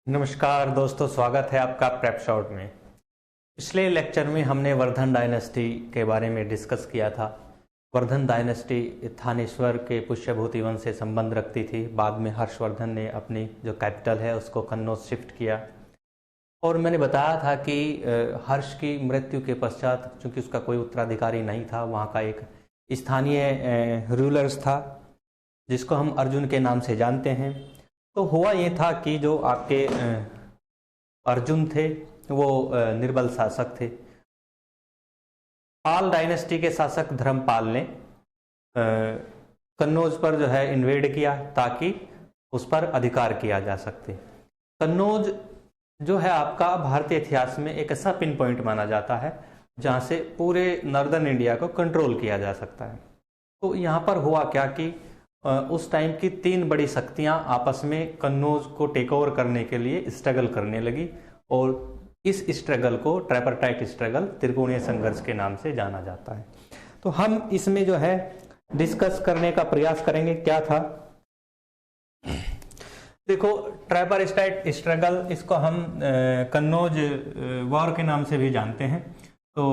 नमस्कार दोस्तों, स्वागत है आपका प्रेप शॉट में। पिछले लेक्चर में हमने वर्धन डायनेस्टी के बारे में डिस्कस किया था। वर्धन डायनेस्टी थानेश्वर के पुष्यभूति वंश से संबंध रखती थी। बाद में हर्षवर्धन ने अपनी जो कैपिटल है उसको कन्नौज शिफ्ट किया। और मैंने बताया था कि हर्ष की मृत्यु के पश्चात चूंकि उसका कोई उत्तराधिकारी नहीं था, वहाँ का एक स्थानीय रूलर्स था जिसको हम अर्जुन के नाम से जानते हैं। तो हुआ ये था कि जो आपके अर्जुन थे वो निर्बल शासक थे। पाल डायनेस्टी के शासक धर्मपाल ने कन्नौज पर जो है इन्वेड किया ताकि उस पर अधिकार किया जा सकते। कन्नौज जो है आपका भारतीय इतिहास में एक ऐसा पिन पॉइंट माना जाता है जहां से पूरे नॉर्दर्न इंडिया को कंट्रोल किया जा सकता है। तो यहाँ पर हुआ क्या कि उस टाइम की तीन बड़ी शक्तियां आपस में कन्नौज को टेक ओवर करने के लिए स्ट्रगल करने लगी और इस स्ट्रगल को ट्राइपार्टाइट स्ट्रगल, त्रिकोणीय संघर्ष के नाम से जाना जाता है। तो हम इसमें जो है डिस्कस करने का प्रयास करेंगे क्या था। देखो, ट्राइपार्टाइट स्ट्रगल, इसको हम कन्नौज वॉर के नाम से भी जानते हैं। तो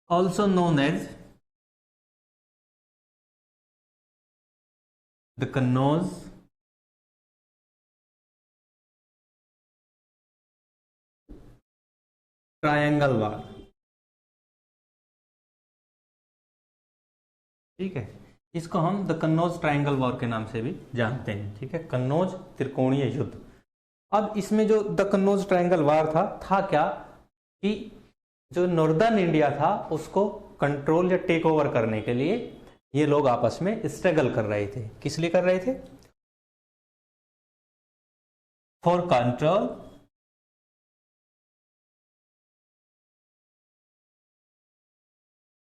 also known as the Kannauj triangle war. ठीक है, इसको हम द कन्नौज ट्रायंगल वॉर के नाम से भी जानते हैं। ठीक है, कन्नौज त्रिकोणीय युद्ध। अब इसमें जो द कन्नौज ट्रायंगल वॉर था क्या कि जो नॉर्दर्न इंडिया था उसको कंट्रोल या टेक ओवर करने के लिए ये लोग आपस में स्ट्रगल कर रहे थे। किस लिए कर रहे थे? For control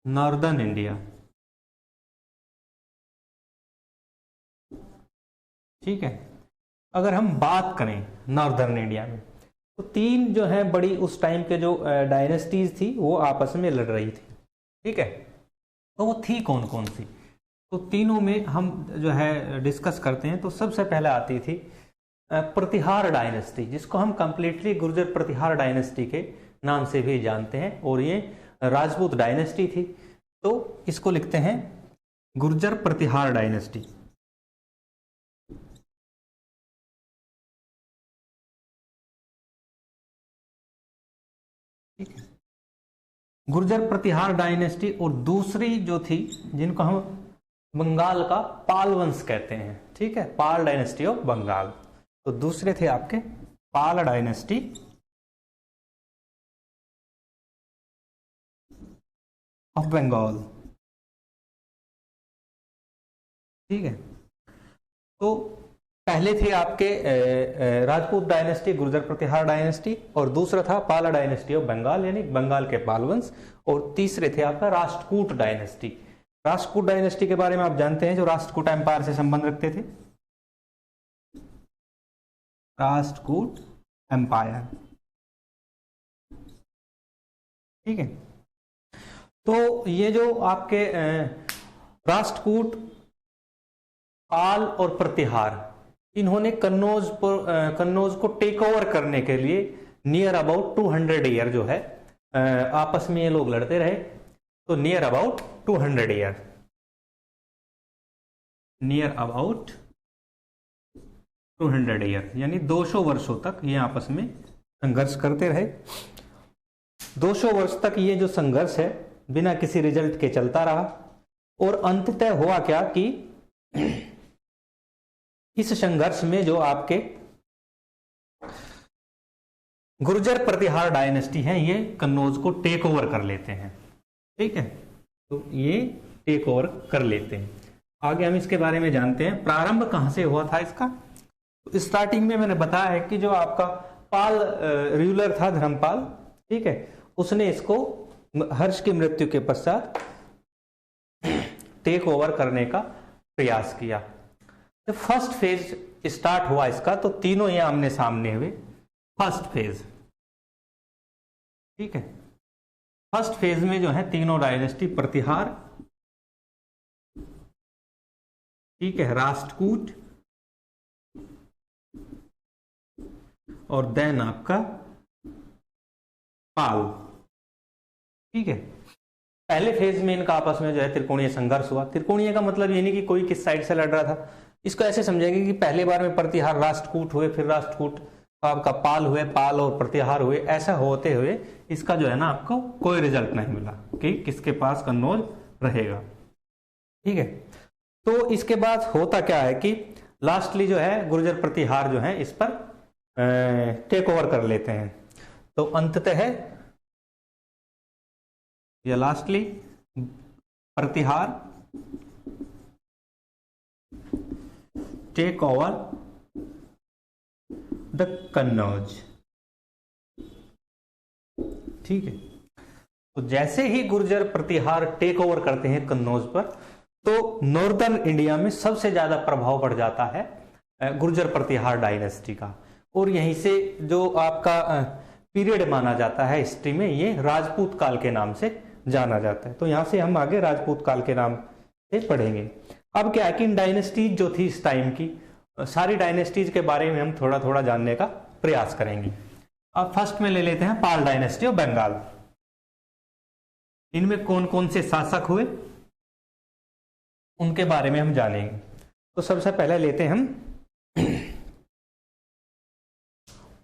northern India. ठीक है, अगर हम बात करें नॉर्दर्न इंडिया में तो तीन जो है बड़ी उस टाइम के जो डायनेस्टीज थी वो आपस में लड़ रही थी। ठीक है, तो वो थी कौन कौन सी? तो तीनों में हम जो है डिस्कस करते हैं। तो सबसे पहले आती थी प्रतिहार डायनेस्टी, जिसको हम कंप्लीटली गुर्जर प्रतिहार डायनेस्टी के नाम से भी जानते हैं, और ये राजपूत डायनेस्टी थी। तो इसको लिखते हैं गुर्जर प्रतिहार डायनेस्टी। ठीक है, गुर्जर प्रतिहार डायनेस्टी। और दूसरी जो थी जिनको हम बंगाल का पाल वंश कहते हैं। ठीक है, पाल डायनेस्टी ऑफ बंगाल। तो दूसरे थे आपके पाल डायनेस्टी ऑफ बंगाल। ठीक है, तो पहले थे आपके राजपूत डायनेस्टी, गुर्जर प्रतिहार डायनेस्टी, और दूसरा था पाला डायनेस्टी ऑफ बंगाल यानी बंगाल के पाल वंश, और तीसरे थे आपका राष्ट्रकूट डायनेस्टी। राष्ट्रकूट डायनेस्टी के बारे में आप जानते हैं, जो राष्ट्रकूट एम्पायर से संबंध रखते थे। राष्ट्रकूट एम्पायर। ठीक है, तो ये जो आपके राष्ट्रकूट, पाल और प्रतिहार, इन्होंने कन्नौज को टेक ओवर करने के लिए नियर अबाउट 200 ईयर जो है आपस में ये लोग लड़ते रहे। तो near about 200 year, near about 200 year यानी 200 वर्षों तक ये आपस में संघर्ष करते रहे। 200 वर्ष तक ये जो संघर्ष है बिना किसी रिजल्ट के चलता रहा, और अंततः हुआ क्या कि इस संघर्ष में जो आपके गुर्जर प्रतिहार डायनेस्टी है ये कन्नौज को टेक ओवर कर लेते हैं। ठीक है, तो ये टेक ओवर कर लेते हैं। आगे हम इसके बारे में जानते हैं प्रारंभ कहां से हुआ था इसका। तो स्टार्टिंग में मैंने बताया है कि जो आपका पाल रूलर था धर्मपाल, ठीक है, उसने इसको हर्ष की मृत्यु के पश्चात टेक ओवर करने का प्रयास किया। तो फर्स्ट फेज स्टार्ट हुआ इसका, तो तीनों ये आमने सामने हुए। फर्स्ट फेज, ठीक है, फर्स्ट फेज में जो है तीनों डायनेस्टी प्रतिहार, ठीक है, राष्ट्रकूट और देन आपका पाल। ठीक है, पहले फेज में इनका आपस में जो है त्रिकोणीय संघर्ष हुआ। त्रिकोणीय का मतलब ये नहीं कि कोई किस साइड से लड़ रहा था, इसको ऐसे समझेंगे कि पहले बार में प्रतिहार राष्ट्रकूट हुए, फिर राष्ट्रकूट आपका पाल हुए, पाल और प्रतिहार हुए, ऐसा होते हुए इसका जो है ना आपको कोई रिजल्ट नहीं मिला कि किसके पास कन्नौज रहेगा। ठीक है, तो इसके बाद होता क्या है कि लास्टली जो है गुर्जर प्रतिहार जो है इस पर टेक ओवर कर लेते हैं। तो अंततः या lastly Pratihara take over the Kannauj. ठीक है, तो जैसे ही गुर्जर प्रतिहार टेक ओवर करते हैं कन्नौज पर, तो नॉर्दर्न इंडिया में सबसे ज्यादा प्रभाव पड़ जाता है गुर्जर प्रतिहार डायनेस्टी का, और यहीं से जो आपका पीरियड माना जाता है हिस्ट्री में, ये राजपूत काल के नाम से जाना जाता है। तो यहां से हम आगे राजपूत काल के नाम से पढ़ेंगे। अब क्या है कि डायनेस्टीज जो थी इस टाइम की, सारी डायनेस्टीज के बारे में हम थोड़ा थोड़ा जानने का प्रयास करेंगे। अब फर्स्ट में ले लेते हैं पाल डायनेस्टी ऑफ बंगाल। इनमें कौन कौन से शासक हुए उनके बारे में हम जानेंगे। तो सबसे पहले लेते हैं हम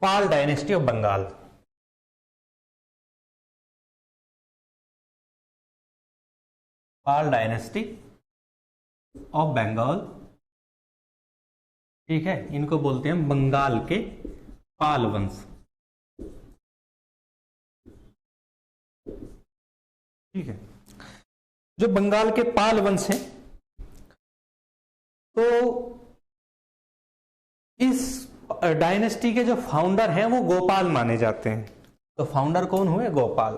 Pal dynasty of Bengal. Pal dynasty of Bengal, ठीक है, इनको बोलते हैं बंगाल के पाल वंश। ठीक है, जो बंगाल के पाल वंश हैं, तो इस डायनेस्टी के जो फाउंडर हैं वो गोपाल माने जाते हैं। तो फाउंडर कौन हुए? गोपाल।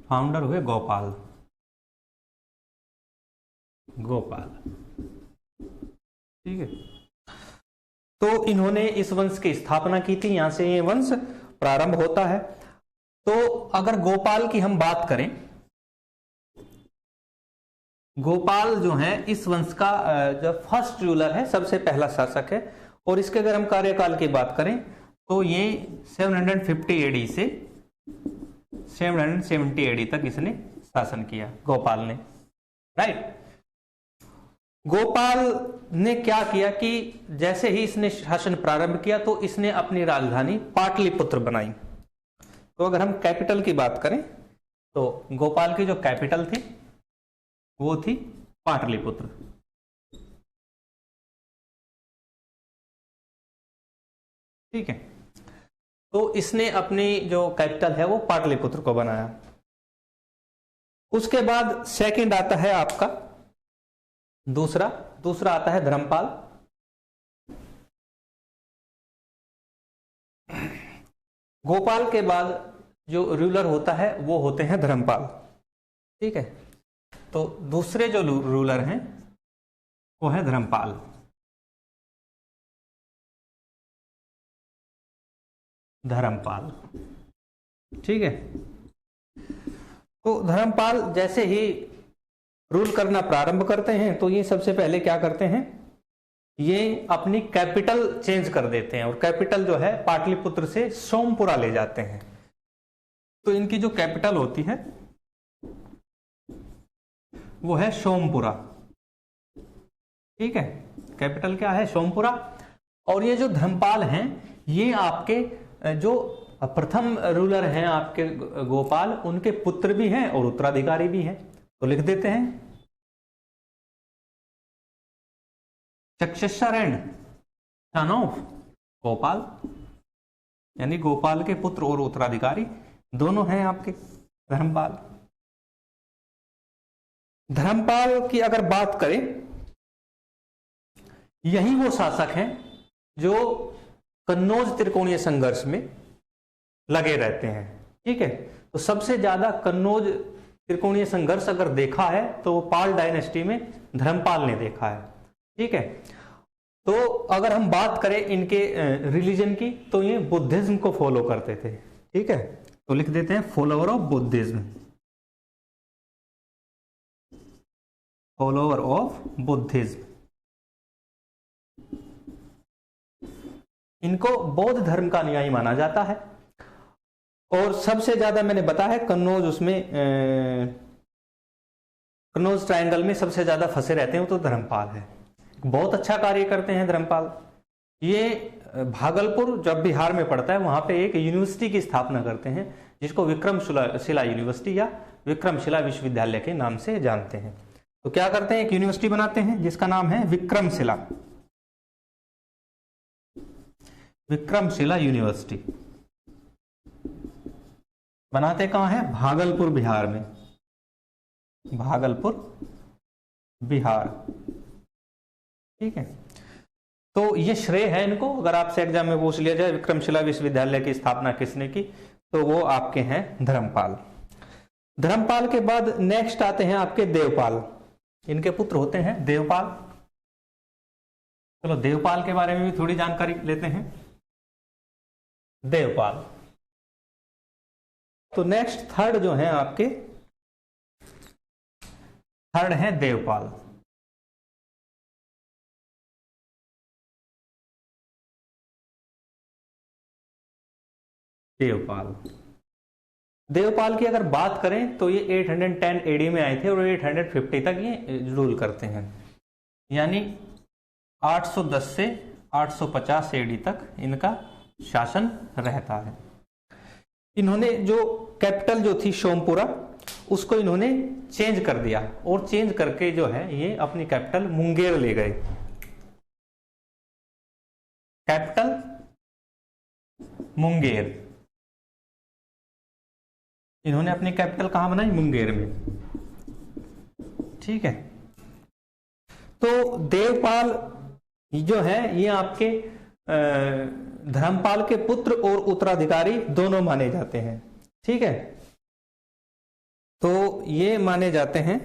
फाउंडर हुए गोपाल। गोपाल, ठीक है। तो इन्होंने इस वंश की स्थापना की थी, यहां से ये वंश प्रारंभ होता है। तो अगर गोपाल की हम बात करें, गोपाल जो है इस वंश का जो फर्स्ट रूलर है, सबसे पहला शासक है। और इसके अगर हम कार्यकाल की बात करें तो ये 750 एडी से 770 एडी तक इसने शासन किया, गोपाल ने, राइट। गोपाल ने क्या किया कि जैसे ही इसने शासन प्रारंभ किया तो इसने अपनी राजधानी पाटलिपुत्र बनाई। तो अगर हम कैपिटल की बात करें तो गोपाल की जो कैपिटल थी वो थी पाटलिपुत्र। ठीक है, तो इसने अपनी जो कैपिटल है वो पाटलिपुत्र को बनाया। उसके बाद सेकंड आता है आपका दूसरा आता है धर्मपाल। गोपाल के बाद जो रूलर होता है वो होते हैं धर्मपाल। ठीक है, तो दूसरे जो रूलर हैं वो है धर्मपाल। धर्मपाल, ठीक है। तो धर्मपाल जैसे ही रूल करना प्रारंभ करते हैं तो ये सबसे पहले क्या करते हैं, ये अपनी कैपिटल चेंज कर देते हैं और कैपिटल जो है पाटलिपुत्र से सोमपुरा ले जाते हैं। तो इनकी जो कैपिटल होती है वो है सोमपुरा। ठीक है, कैपिटल क्या है? सोमपुरा। और ये जो धर्मपाल हैं ये आपके जो प्रथम रूलर हैं आपके गोपाल, उनके पुत्र भी हैं और उत्तराधिकारी भी हैं। तो लिख देते हैं successor and son of Gopal, यानी गोपाल के पुत्र और उत्तराधिकारी दोनों हैं आपके धर्मपाल। धर्मपाल की अगर बात करें, यही वो शासक हैं जो कन्नौज त्रिकोणीय संघर्ष में लगे रहते हैं। ठीक है, तो सबसे ज्यादा कन्नौज त्रिकोणीय संघर्ष अगर देखा है तो पाल डायनेस्टी में धर्मपाल ने देखा है। ठीक है, तो अगर हम बात करें इनके रिलीजन की तो ये बुद्धिज्म को फॉलो करते थे। ठीक है, तो लिख देते हैं follower of Buddhism. Follower of Buddhism. इनको बौद्ध धर्म का अनुयायी माना जाता है। और सबसे ज्यादा मैंने बताया है कन्नौज, उसमें कन्नौज ट्रायंगल में सबसे ज्यादा फंसे रहते हैं वो तो धर्मपाल है। बहुत अच्छा कार्य करते हैं धर्मपाल। ये भागलपुर जब बिहार में पड़ता है वहां पे एक यूनिवर्सिटी की स्थापना करते हैं जिसको विक्रमशिला यूनिवर्सिटी या विक्रमशिला विश्वविद्यालय के नाम से जानते हैं। तो क्या करते हैं, एक यूनिवर्सिटी बनाते हैं जिसका नाम है विक्रमशिला, विक्रमशिला यूनिवर्सिटी। बनाते कहां है, भागलपुर बिहार में, भागलपुर बिहार। ठीक है, तो ये श्रेय है इनको। अगर आपसे एग्जाम में पूछ लिया जाए विक्रमशिला विश्वविद्यालय की स्थापना किसने की, तो वो आपके हैं धर्मपाल। धर्मपाल के बाद नेक्स्ट आते हैं आपके देवपाल। इनके पुत्र होते हैं देवपाल। चलो देवपाल के बारे में भी थोड़ी जानकारी लेते हैं। देवपाल तो नेक्स्ट थर्ड जो है आपके, थर्ड है देवपाल। देवपाल, देवपाल की अगर बात करें तो ये 810 एडी में आए थे और 850 तक ये रूल करते हैं, यानी 810 से 850 एडी तक इनका शासन रहता है। इन्होंने जो कैपिटल जो थी सोमपुरा उसको इन्होंने चेंज कर दिया और चेंज करके जो है ये अपनी कैपिटल मुंगेर ले गए। कैपिटल मुंगेर, इन्होंने अपनी कैपिटल कहां बनाई, मुंगेर में। ठीक है, तो देवपाल जो है ये आपके धर्मपाल के पुत्र और उत्तराधिकारी दोनों माने जाते हैं। ठीक है, तो ये माने जाते हैं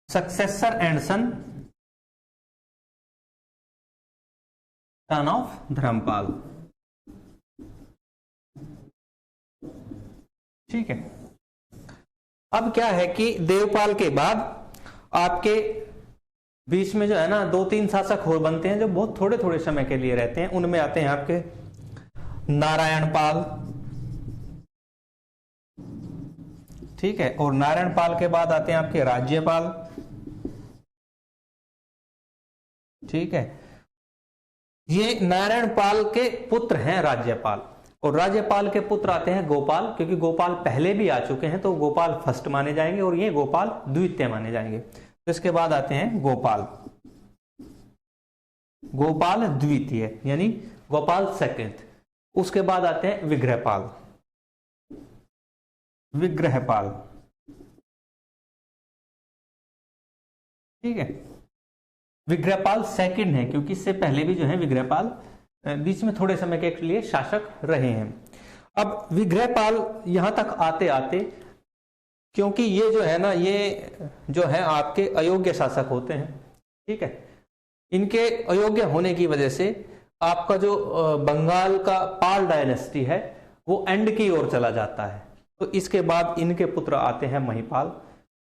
successor and son of Dharmapala. ठीक है, अब क्या है कि देवपाल के बाद आपके बीच में जो है ना 2-3 शासक और बनते हैं जो बहुत थोड़े थोड़े समय के लिए रहते हैं। उनमें आते हैं आपके नारायणपाल। ठीक है, और नारायणपाल के बाद आते हैं आपके राज्यपाल। ठीक है, ये नारायणपाल के पुत्र हैं राज्यपाल, और राज्यपाल के पुत्र आते हैं गोपाल, क्योंकि गोपाल पहले भी आ चुके हैं तो गोपाल फर्स्ट माने जाएंगे और ये गोपाल द्वितीय माने जाएंगे। तो इसके बाद आते हैं गोपाल, गोपाल द्वितीय यानी गोपाल सेकंड। उसके बाद आते हैं विग्रहपाल, विग्रहपाल। ठीक है, विग्रहपाल सेकंड है क्योंकि इससे पहले भी जो है विग्रहपाल बीच में थोड़े समय के लिए शासक रहे हैं। अब विग्रहपाल यहां तक आते आते, क्योंकि ये जो है ना ये जो है आपके अयोग्य शासक होते हैं। ठीक है, इनके अयोग्य होने की वजह से आपका जो बंगाल का पाल डायनेस्टी है वो एंड की ओर चला जाता है। तो इसके बाद इनके पुत्र आते हैं महिपाल,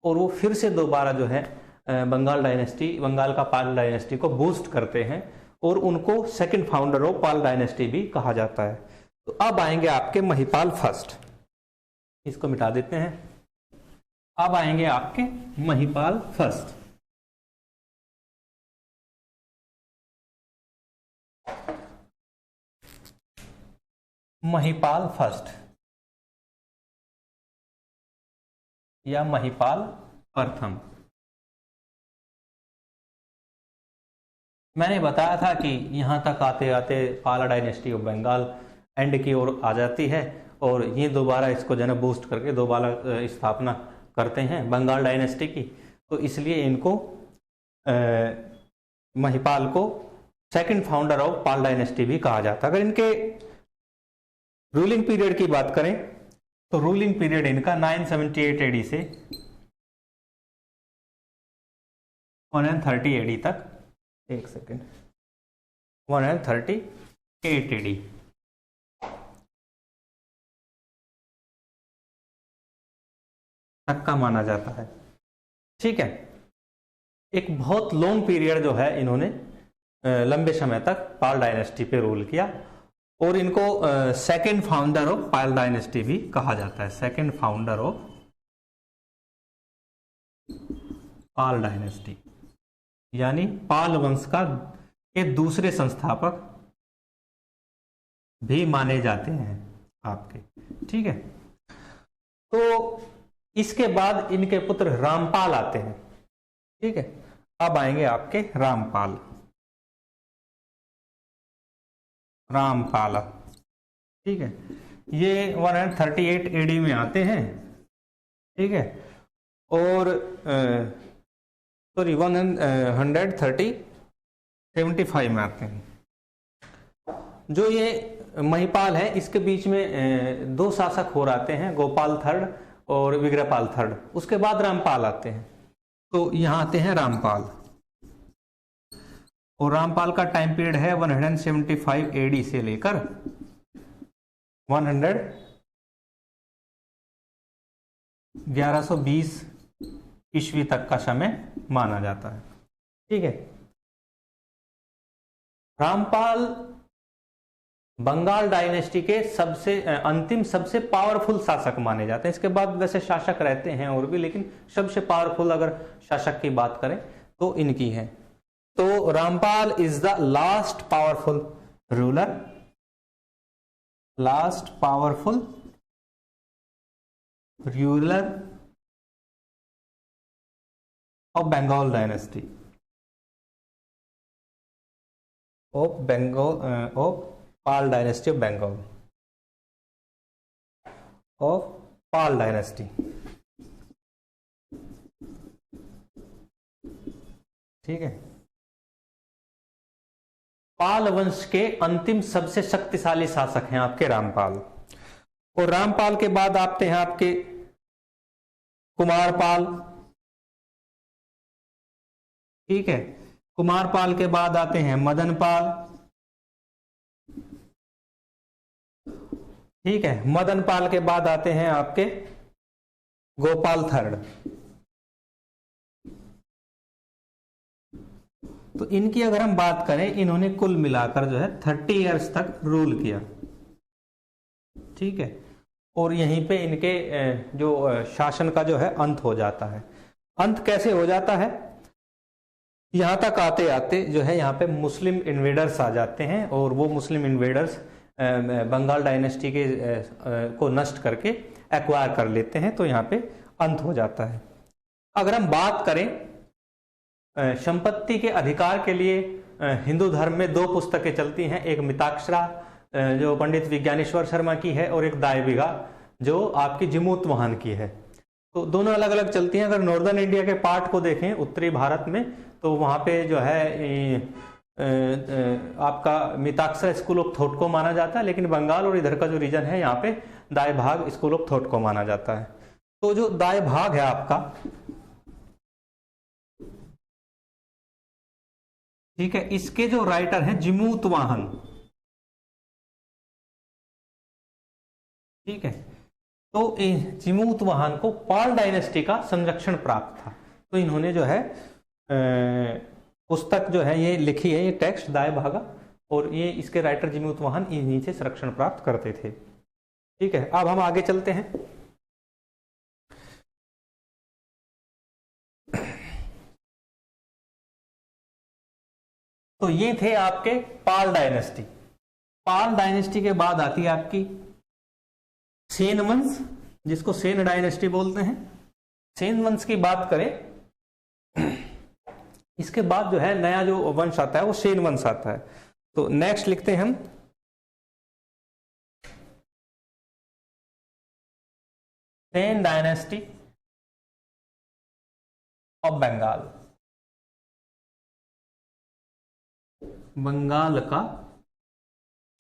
और वो फिर से दोबारा जो है बंगाल डायनेस्टी, बंगाल का पाल डायनेस्टी को बूस्ट करते हैं और उनको second founder of Pala dynasty भी कहा जाता है। तो अब आएंगे आपके महिपाल फर्स्ट, इसको मिटा देते हैं। अब आएंगे आपके महिपाल फर्स्ट। महिपाल फर्स्ट या महिपाल प्रथम। मैंने बताया था कि यहां तक आते आते पाला डायनेस्टी ऑफ बंगाल एंड की ओर आ जाती है और ये दोबारा इसको जन बूस्ट करके दोबारा स्थापना करते हैं बंगाल डायनेस्टी की। तो इसलिए इनको महिपाल को second founder of Pala dynasty भी कहा जाता है। अगर इनके रूलिंग पीरियड की बात करें तो रूलिंग पीरियड इनका 978 एडी से 130 एडी तक, एक सेकेंड, 138 एडी तक का माना जाता है। ठीक है, एक बहुत लॉन्ग पीरियड जो है इन्होंने लंबे समय तक पाल डायनेस्टी पे रूल किया, और इनको second founder of Pala dynasty भी कहा जाता है। Second founder of Pala dynasty, यानी पाल वंश का के दूसरे संस्थापक भी माने जाते हैं आपके, ठीक है। तो इसके बाद इनके पुत्र रामपाल आते हैं, ठीक है। अब आएंगे आपके रामपाल, रामपाल, ठीक है। ये 138 एडी में आते हैं, ठीक है, और सॉरी 175 में आते हैं। जो ये महिपाल है, इसके बीच में दो शासक हो रहते हैं, गोपाल थर्ड और विग्रहपाल थर्ड। उसके बाद रामपाल आते हैं। तो यहां आते हैं रामपाल, और रामपाल का टाइम पीरियड है 175 एडी से लेकर 1120 ईस्वी तक का समय माना जाता है, ठीक है। रामपाल बंगाल डायनेस्टी के सबसे अंतिम सबसे पावरफुल शासक माने जाते हैं। इसके बाद वैसे शासक रहते हैं और भी, लेकिन सबसे पावरफुल अगर शासक की बात करें तो इनकी है। तो Ramapala is the last powerful ruler, last powerful ruler of Bengal dynasty, of Bengal, of Pala dynasty of Bengal, of Pala dynasty, ठीक है। पाल वंश के अंतिम सबसे शक्तिशाली शासक हैं आपके रामपाल। और रामपाल के बाद आते हैं आपके कुमारपाल, ठीक है। कुमारपाल के बाद आते हैं मदनपाल, ठीक है। मदनपाल के बाद आते हैं आपके गोपाल थर्ड। तो इनकी अगर हम बात करें, इन्होंने कुल मिलाकर जो है 30 इयर्स तक रूल किया, ठीक है। और यहीं पे इनके जो शासन का जो है अंत हो जाता है। अंत कैसे हो जाता है? यहां तक आते आते जो है यहाँ पे मुस्लिम इन्वेडर्स आ जाते हैं, और वो मुस्लिम इन्वेडर्स बंगाल डायनेस्टी के को नष्ट करके एक्वायर कर लेते हैं। तो यहाँ पे अंत हो जाता है। अगर हम बात करें संपत्ति के अधिकार के लिए, हिंदू धर्म में दो पुस्तकें चलती हैं, एक मिताक्षरा जो पंडित विज्ञानेश्वर शर्मा की है, और एक दायबिगा जो आपकी जिमूत वाहन की है। तो दोनों अलग अलग चलती हैं। अगर नॉर्दर्न इंडिया के पार्ट को देखें, उत्तरी भारत में, तो वहाँ पे जो है आपका मिताक्षरा स्कूल ऑफ थॉट को माना जाता है, लेकिन बंगाल और इधर का जो रीजन है यहाँ पे दाय भाग स्कूल ऑफ थॉट को माना जाता है। तो जो दाय भाग है आपका, ठीक है, इसके जो राइटर हैं जिमूत वाहन, ठीक है। तो जिमूत वाहन को पाल डायनेस्टी का संरक्षण प्राप्त था। तो इन्होंने जो है पुस्तक जो है ये लिखी है, ये टेक्स्ट दाय भागा, और ये इसके राइटर जिमूत वाहन इन्हीं से संरक्षण प्राप्त करते थे, ठीक है। अब हम आगे चलते हैं। तो ये थे आपके पाल डायनेस्टी। पाल डायनेस्टी के बाद आती है आपकी सेन वंश, जिसको सेन डायनेस्टी बोलते हैं। सेन वंश की बात करें, इसके बाद जो है नया जो वंश आता है वो सेन वंश आता है। तो नेक्स्ट लिखते हैं हम सेन डायनेस्टी ऑफ बंगाल, बंगाल का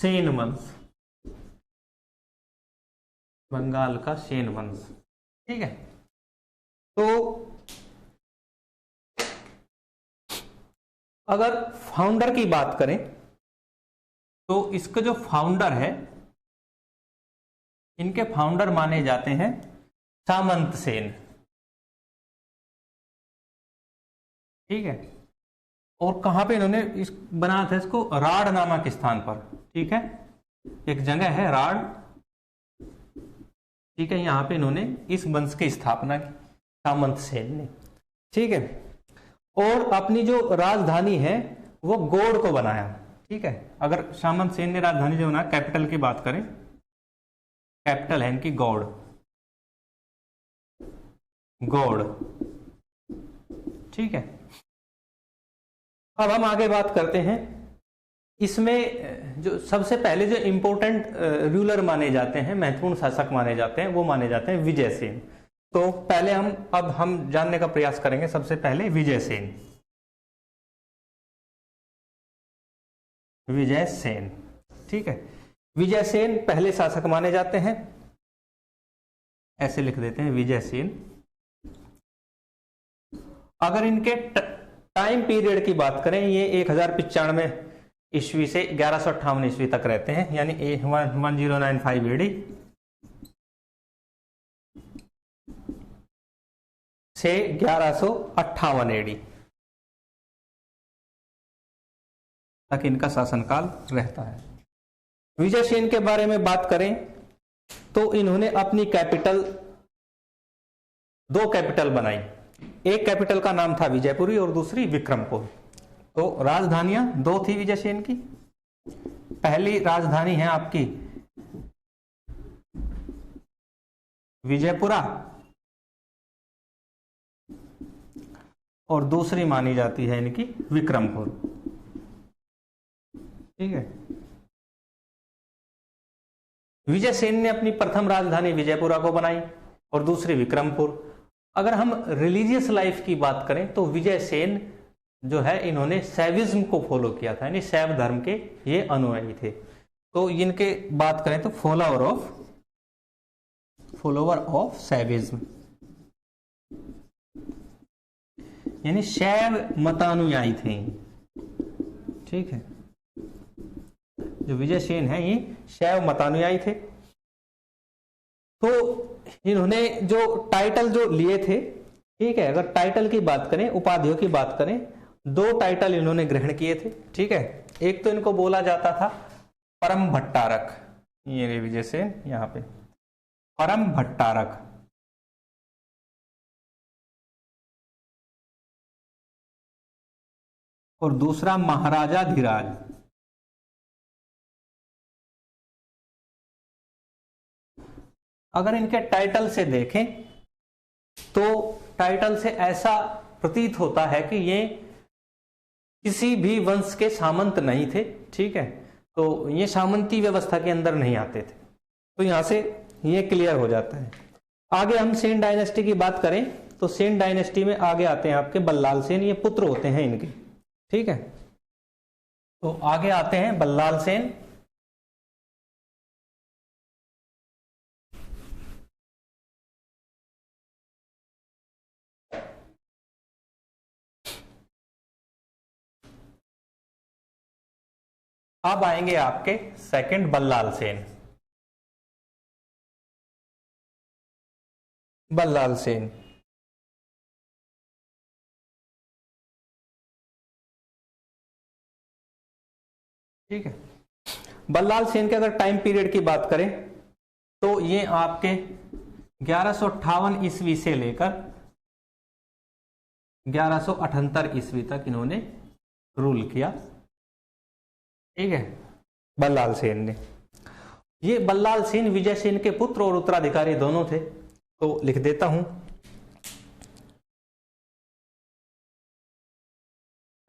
सेन वंश, बंगाल का सेन वंश, ठीक है। तो अगर फाउंडर की बात करें, तो इसके जो फाउंडर है, इनके फाउंडर माने जाते हैं सामंत सेन, ठीक है। और कहां पे इन्होंने इस बनाया था इसको, राड नामक स्थान पर। ठीक है, एक जगह है राड। ठीक है, यहां पे इन्होंने इस वंश की स्थापना की, सामंत सेन ने। ठीक है, और अपनी जो राजधानी है वो गौड़ को बनाया। ठीक है, अगर सामंत सेन ने राजधानी जो बनाया, कैपिटल की बात करें, कैपिटल है इनकी गौड़, गौड़। ठीक है, अब हम आगे बात करते हैं। इसमें जो सबसे पहले जो इंपॉर्टेंट रूलर माने जाते हैं, महत्वपूर्ण शासक माने जाते हैं, वो माने जाते हैं विजयसेन। तो पहले हम जानने का प्रयास करेंगे सबसे पहले विजयसेन। विजयसेन, ठीक है, विजयसेन पहले शासक माने जाते हैं, ऐसे लिख देते हैं विजयसेन। अगर इनके टाइम पीरियड की बात करें, ये 1095 ईस्वी से 1158 ईस्वी तक रहते हैं, यानी 1095 एडी से 1158 एडी तक इनका शासनकाल रहता है। विजयसेन के बारे में बात करें तो इन्होंने अपनी कैपिटल, 2 कैपिटल बनाई। एक कैपिटल का नाम था विजयपुरी और दूसरी विक्रमपुर। तो राजधानियां 2 थी विजयसेन की। पहली राजधानी है आपकी विजयपुरा और दूसरी मानी जाती है इनकी विक्रमपुर। ठीक है, विजयसेन ने अपनी प्रथम राजधानी विजयपुरा को बनाई और दूसरी विक्रमपुर। अगर हम रिलीजियस लाइफ की बात करें तो विजयसेन जो है, इन्होंने शैविज्म को फॉलो किया था, यानी शैव धर्म के ये अनुयायी थे। तो इनके बात करें तो फॉलोवर ऑफ शैविज्म, यानी शैव मतानुयायी थे। ठीक है, जो विजयसेन है ये शैव मतानुयायी थे। तो इन्होंने जो टाइटल जो लिए थे, ठीक है, अगर टाइटल की बात करें, उपाधियों की बात करें, 2 टाइटल इन्होंने ग्रहण किए थे। ठीक है, एक तो इनको बोला जाता था परम भट्टारक, ये विजयसेन यहां पे परम भट्टारक, और दूसरा महाराजाधिराज। अगर इनके टाइटल से देखें तो टाइटल से ऐसा प्रतीत होता है कि ये किसी भी वंश के सामंत नहीं थे। ठीक है, तो ये सामंती व्यवस्था के अंदर नहीं आते थे। तो यहां से ये क्लियर हो जाता है। आगे हम सेन डायनेस्टी की बात करें तो सेन डायनेस्टी में आगे आते हैं आपके बल्लाल सेन, ये पुत्र होते हैं इनके। ठीक है, तो आगे आते हैं बल्लाल सेन। अब आएंगे आपके सेकंड बल्लाल सेन। बल्लाल सेन, ठीक है, बल्लाल सेन के अगर टाइम पीरियड की बात करें तो ये आपके 1158 ईस्वी से लेकर 1178 ईस्वी तक इन्होंने रूल किया। ठीक है, बल्लाल सेन ने। ये बल्लाल सेन विजयसेन के पुत्र और उत्तराधिकारी दोनों थे। तो लिख देता हूं,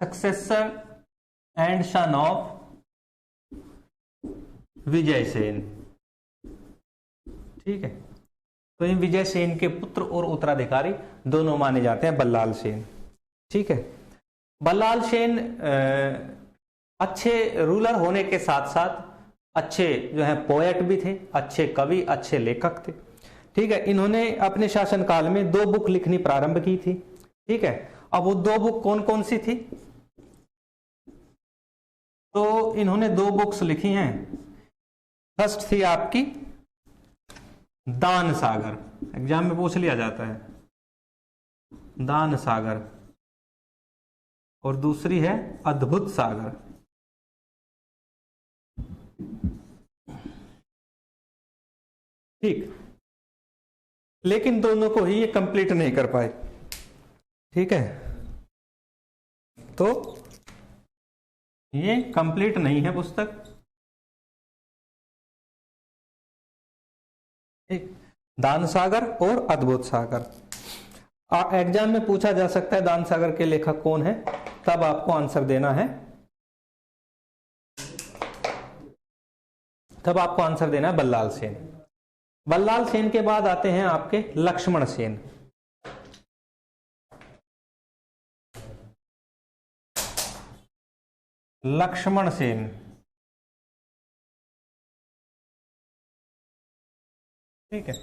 successor and son of Vijaysen. ठीक है, तो इन विजयसेन के पुत्र और उत्तराधिकारी दोनों माने जाते हैं बल्लाल सेन। ठीक है, बल्लाल सेन अच्छे रूलर होने के साथ साथ अच्छे जो है पोएट भी थे, अच्छे कवि, अच्छे लेखक थे। ठीक है, इन्होंने अपने शासनकाल में 2 बुक लिखनी प्रारंभ की थी। ठीक है, अब वो 2 बुक कौन कौन सी थी? तो इन्होंने 2 बुक्स लिखी हैं। फर्स्ट थी आपकी दान सागर, एग्जाम में पूछ लिया जाता है, दान सागर। और दूसरी है अद्भुत सागर। ठीक, लेकिन दोनों को ही ये कंप्लीट नहीं कर पाए। ठीक है, तो ये कंप्लीट नहीं है पुस्तक। ठीक, दान सागर और अद्भुत सागर। एग्जाम में पूछा जा सकता है दान सागर के लेखक कौन है, तब आपको आंसर देना है, तब आपको आंसर देना है बल्लाल सेन। बल्लाल सेन के बाद आते हैं आपके लक्ष्मण सेन। लक्ष्मण सेन, ठीक है।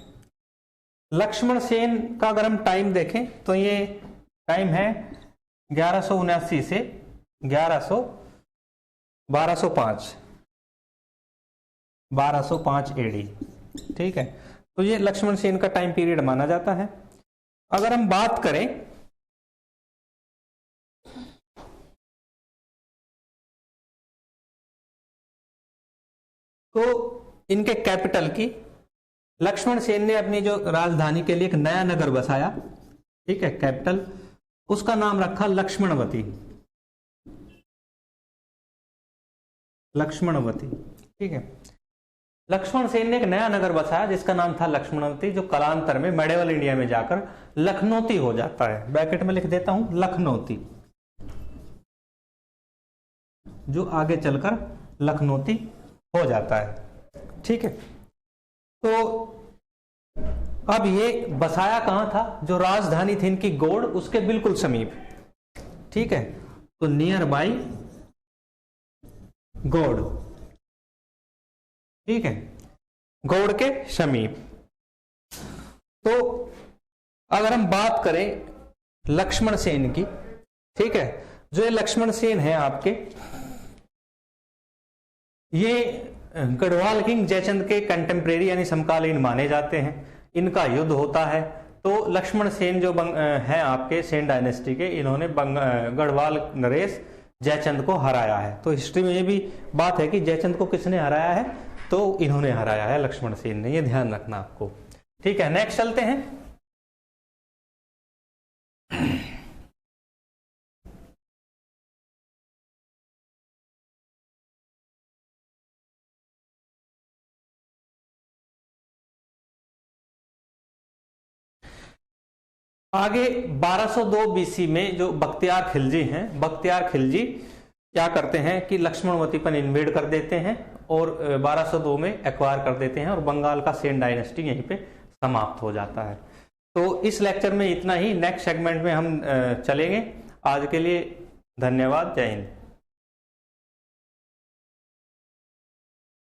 लक्ष्मण सेन का अगर हम टाइम देखें तो ये टाइम है 1179 से 1205 एडी। ठीक है, तो ये लक्ष्मण सेन का टाइम पीरियड माना जाता है। अगर हम बात करें तो इनके कैपिटल की, लक्ष्मण सेन ने अपनी जो राजधानी के लिए एक नया नगर बसाया, ठीक है, कैपिटल, उसका नाम रखा लक्ष्मणवती। लक्ष्मणवती, ठीक है। लक्ष्मण सेन ने एक नया नगर बसाया जिसका नाम था लक्ष्मणवती, जो कालांतर में मेडिवल इंडिया में जाकर लखनौती हो जाता है। ब्रैकेट में लिख देता हूं लखनौती, जो आगे चलकर लखनौती हो जाता है। ठीक है, तो अब ये बसाया कहां था, जो राजधानी थी इनकी गौड़, उसके बिल्कुल समीप। ठीक है, तो नियर बाई गौड़, ठीक है, गौड़ के समीप। तो अगर हम बात करें लक्ष्मण सेन की, ठीक है, जो ये लक्ष्मण सेन है आपके, ये गढ़वाल किंग जयचंद के कंटेम्प्रेरी यानी समकालीन माने जाते हैं। इनका युद्ध होता है, तो लक्ष्मण सेन जो हैं आपके सेन डायनेस्टी के, इन्होंने गढ़वाल नरेश जयचंद को हराया है। तो हिस्ट्री में ये भी बात है कि जयचंद को किसने हराया है, तो इन्होंने हराया है, लक्ष्मण सेन ने, ये ध्यान रखना आपको। ठीक है, नेक्स्ट चलते हैं। आगे 1202 बीसी में जो बख्तियार खिलजी हैं, बख्तियार खिलजी क्या करते हैं कि लक्ष्मणवती पर इन्वेड कर देते हैं और 1202 में एक्वायर कर देते हैं और बंगाल का सेन डायनेस्टी यहीं पे समाप्त हो जाता है। तो इस लेक्चर में इतना ही, नेक्स्ट सेगमेंट में हम चलेंगे। आज के लिए धन्यवाद, जय हिंद।